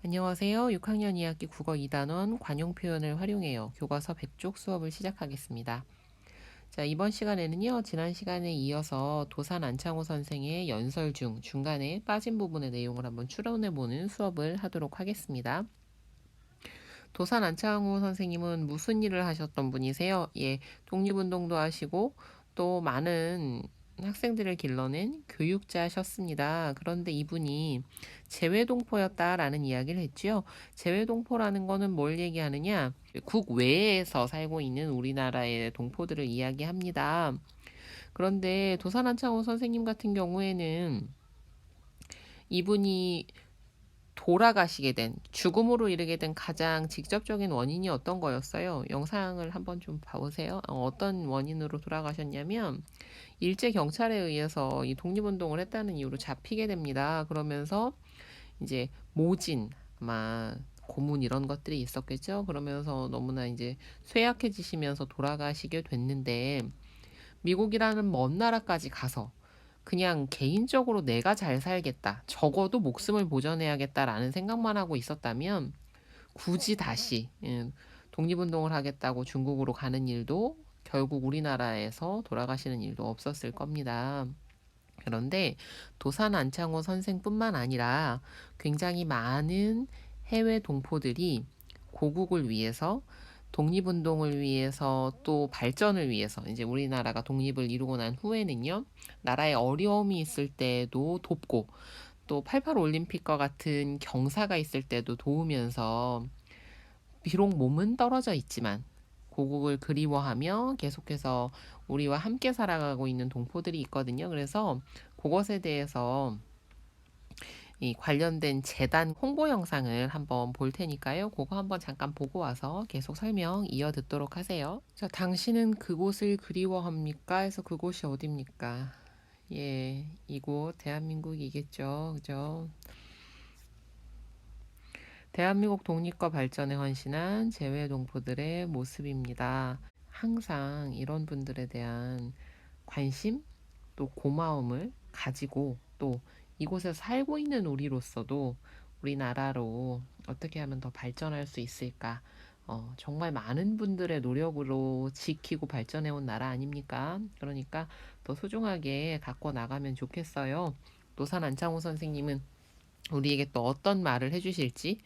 안녕하세요. 6학년 2학기 국어 2단원 관용 표현을 활용해요. 교과서 100쪽 수업을 시작하겠습니다. 자, 이번 시간에는요, 지난 시간에 이어서 도산 안창호 선생의 연설 중 중간에 빠진 부분의 내용을 한번 추론해보는 수업을 하도록 하겠습니다. 도산 안창호 선생님은 무슨 일을 하셨던 분이세요? 예, 독립운동도 하시고 또 많은 학생들을 길러낸 교육자셨습니다. 그런데 이분이 재외동포였다라는 이야기를 했지요. 재외동포라는 거는 뭘 얘기하느냐? 국외에서 살고 있는 우리나라의 동포들을 이야기합니다. 그런데 도산 안창호 선생님 같은 경우에는 이분이 돌아가시게 된, 죽음으로 이르게 된 가장 직접적인 원인이 어떤 거였어요? 영상을 한번 좀 봐보세요. 어떤 원인으로 돌아가셨냐면 일제 경찰에 의해서 이 독립운동을 했다는 이유로 잡히게 됩니다. 그러면서 이제 모진, 아마 고문 이런 것들이 있었겠죠. 그러면서 너무나 이제 쇠약해지시면서 돌아가시게 됐는데 미국이라는 먼 나라까지 가서 그냥 개인적으로 내가 잘 살겠다, 적어도 목숨을 보전해야겠다라는 생각만 하고 있었다면 굳이 다시 독립운동을 하겠다고 중국으로 가는 일도 결국 우리나라에서 돌아가시는 일도 없었을 겁니다. 그런데 도산 안창호 선생뿐만 아니라 굉장히 많은 해외 동포들이 고국을 위해서, 독립운동을 위해서, 또 발전을 위해서, 이제 우리나라가 독립을 이루고 난 후에는요, 나라에 어려움이 있을 때도 돕고, 또 88 올림픽과 같은 경사가 있을 때도 도우면서, 비록 몸은 떨어져 있지만 고국을 그리워하며 계속해서 우리와 함께 살아가고 있는 동포들이 있거든요. 그래서 그것에 대해서 이 관련된 재단 홍보 영상을 한번 볼 테니까요. 그거 한번 잠깐 보고 와서 계속 설명 이어 듣도록 하세요. 자, 당신은 그곳을 그리워합니까? 해서 그곳이 어딥니까? 예, 이곳 대한민국이겠죠. 그죠? 대한민국 독립과 발전에 헌신한 재외동포들의 모습입니다. 항상 이런 분들에 대한 관심, 또 고마움을 가지고 또 이곳에 살고 있는 우리로서도 우리나라로 어떻게 하면 더 발전할 수 있을까? 정말 많은 분들의 노력으로 지키고 발전해온 나라 아닙니까? 그러니까 더 소중하게 갖고 나가면 좋겠어요. 노산 안창호 선생님은 우리에게 또 어떤 말을 해주실지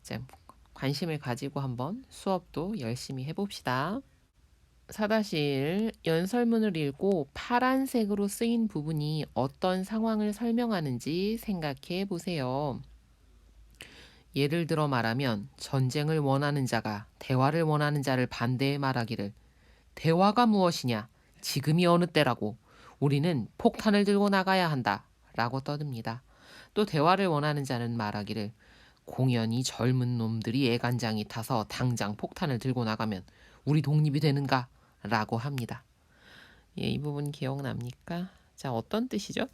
이제 관심을 가지고 한번 수업도 열심히 해봅시다. 4-1 연설문을 읽고 파란색으로 쓰인 부분이 어떤 상황을 설명하는지 생각해 보세요. 예를 들어 말하면 전쟁을 원하는 자가 대화를 원하는 자를 반대해 말하기를 대화가 무엇이냐? 지금이 어느 때라고? 우리는 폭탄을 들고 나가야 한다. 라고 떠듭니다. 또 대화를 원하는 자는 말하기를 공연히 젊은 놈들이 애간장이 타서 당장 폭탄을 들고 나가면 우리 독립이 되는가? 라고 합니다. 예, 이 부분 기억납니까? 자, 어떤 뜻이죠?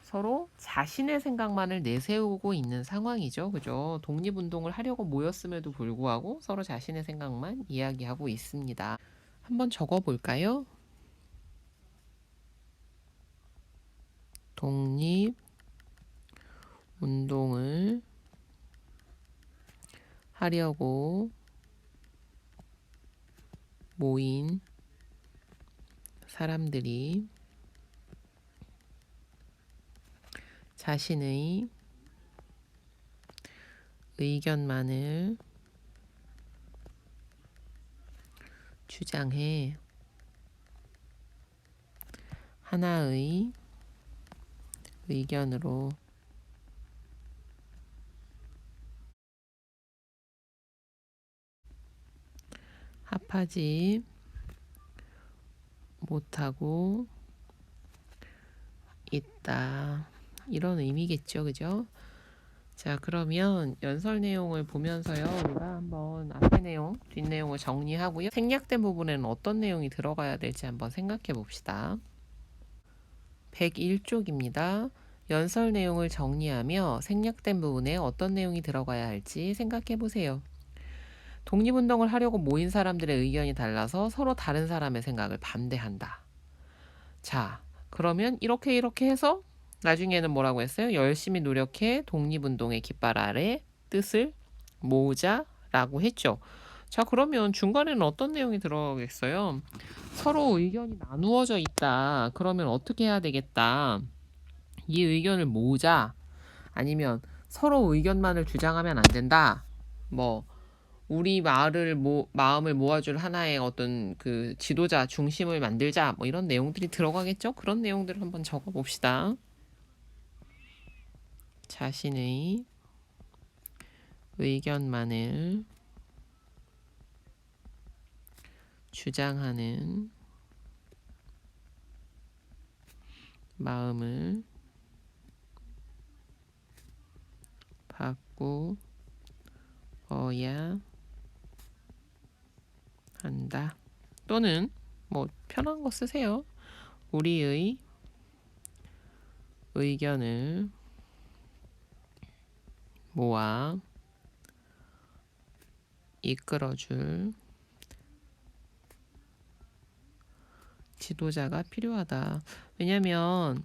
서로 자신의 생각만을 내세우고 있는 상황이죠. 그죠? 독립운동을 하려고 모였음에도 불구하고 서로 자신의 생각만 이야기하고 있습니다. 한번 적어볼까요? 독립운동을 하려고 모인 사람들이 자신의 의견만을 주장해 하나의 의견으로 합하지 못하고 있다. 이런 의미겠죠. 그죠? 자, 그러면 연설 내용을 보면서요, 우리가 한번 앞에 내용, 뒷 내용을 정리하고요. 생략된 부분에는 어떤 내용이 들어가야 될지 한번 생각해 봅시다. 101쪽입니다. 연설 내용을 정리하며 생략된 부분에 어떤 내용이 들어가야 할지 생각해 보세요. 독립운동을 하려고 모인 사람들의 의견이 달라서 서로 다른 사람의 생각을 반대한다. 자, 그러면 이렇게 해서 나중에는 뭐라고 했어요? 열심히 노력해 독립운동의 깃발 아래 뜻을 모으자라고 했죠. 자, 그러면 중간에는 어떤 내용이 들어가겠어요? 서로 의견이 나누어져 있다. 그러면 어떻게 해야 되겠다? 이 의견을 모으자. 아니면 서로 의견만을 주장하면 안 된다. 뭐 우리 마음을 모아줄 하나의 어떤 그 지도자 중심을 만들자. 뭐 이런 내용들이 들어가겠죠? 그런 내용들을 한번 적어 봅시다. 자신의 의견만을 주장하는 마음을 바꾸어야 한다. 또는 뭐 편한 거 쓰세요. 우리의 의견을 모아 이끌어줄 지도자가 필요하다. 왜냐면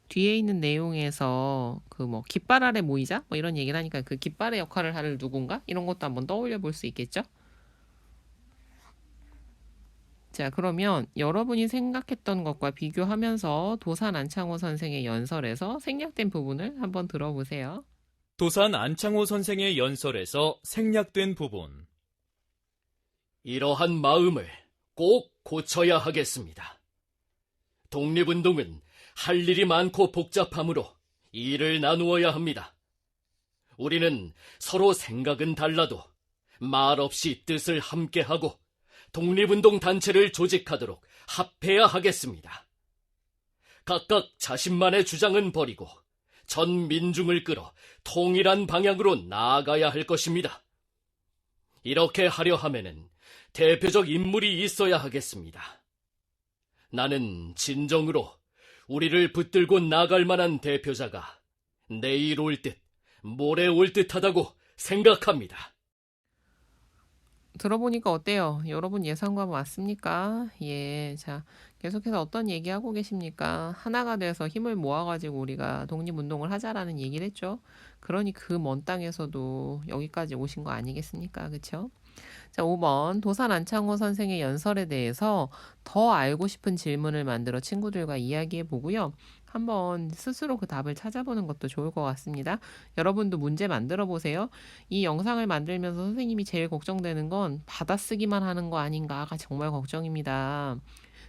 뒤에 있는 내용에서 그 뭐 깃발 아래 모이자 뭐 이런 얘기를 하니까 그 깃발의 역할을 할 누군가 이런 것도 한번 떠올려 볼 수 있겠죠? 자, 그러면 여러분이 생각했던 것과 비교하면서 도산 안창호 선생의 연설에서 생략된 부분을 한번 들어보세요. 도산 안창호 선생의 연설에서 생략된 부분. 이러한 마음을 꼭 고쳐야 하겠습니다. 독립운동은 할 일이 많고 복잡하므로 일을 나누어야 합니다. 우리는 서로 생각은 달라도 말없이 뜻을 함께하고 독립운동 단체를 조직하도록 합해야 하겠습니다. 각각 자신만의 주장은 버리고 전 민중을 끌어 통일한 방향으로 나아가야 할 것입니다. 이렇게 하려 하면은 대표적 인물이 있어야 하겠습니다. 나는 진정으로 우리를 붙들고 나갈 만한 대표자가 내일 올 듯, 모레 올 듯하다고 생각합니다. 들어보니까 어때요? 여러분 예상과 맞습니까? 예, 자, 계속해서 어떤 얘기하고 계십니까? 하나가 돼서 힘을 모아가지고 우리가 독립운동을 하자라는 얘기를 했죠. 그러니 그 먼 땅에서도 여기까지 오신 거 아니겠습니까? 그쵸? 자, 5번 도산 안창호 선생의 연설에 대해서 더 알고 싶은 질문을 만들어 친구들과 이야기해 보고요. 한번 스스로 그 답을 찾아보는 것도 좋을 것 같습니다. 여러분도 문제 만들어 보세요. 이 영상을 만들면서 선생님이 제일 걱정되는 건 받아쓰기만 하는 거 아닌가가 정말 걱정입니다.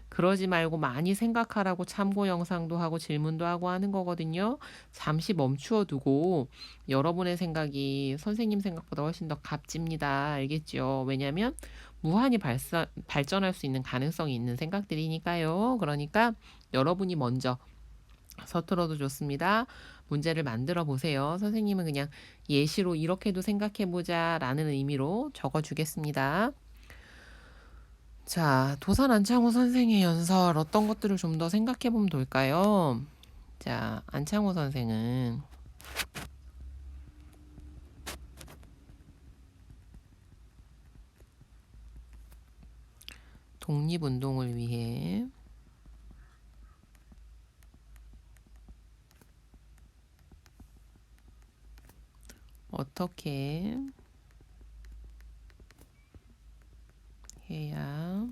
그러지 말고 많이 생각하라고 참고 영상도 하고 질문도 하고 하는 거거든요. 잠시 멈추어 두고 여러분의 생각이 선생님 생각보다 훨씬 더 값집니다. 알겠죠? 왜냐면 무한히 발전할 수 있는 가능성이 있는 생각들이니까요. 그러니까 여러분이 먼저 서툴어도 좋습니다. 문제를 만들어 보세요. 선생님은 그냥 예시로 이렇게도 생각해보자 라는 의미로 적어주겠습니다. 자, 도산 안창호 선생의 연설 어떤 것들을 좀 더 생각해 보면 될까요? 자, 안창호 선생은 독립운동을 위해 어떻게 해야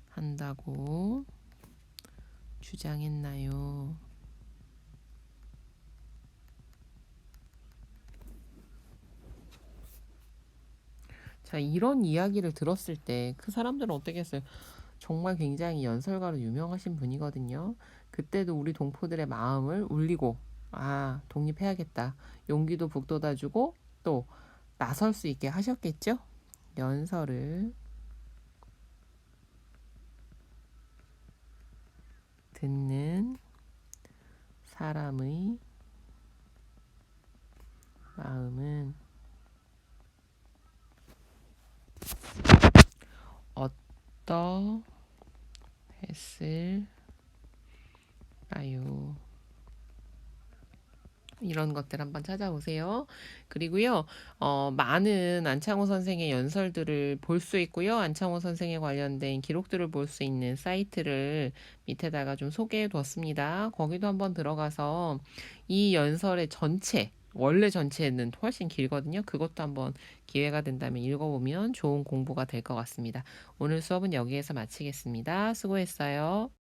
한다고 주장했나요? 자, 이런 이야기를 들었을 때 그 사람들은 어떻게 했어요? 정말 굉장히 연설가로 유명하신 분이거든요. 그때도 우리 동포들의 마음을 울리고, 아, 독립해야겠다. 용기도 북돋아주고, 또 나설 수 있게 하셨겠죠? 연설을 듣는 사람의 마음은 어떠했을까요? 이런 것들 한번 찾아보세요. 그리고요, 많은 안창호 선생의 연설들을 볼 수 있고요. 안창호 선생에 관련된 기록들을 볼 수 있는 사이트를 밑에다가 좀 소개해 뒀습니다. 거기도 한번 들어가서 이 연설의 전체, 원래 전체는 훨씬 길거든요. 그것도 한번 기회가 된다면 읽어보면 좋은 공부가 될 것 같습니다. 오늘 수업은 여기에서 마치겠습니다. 수고했어요.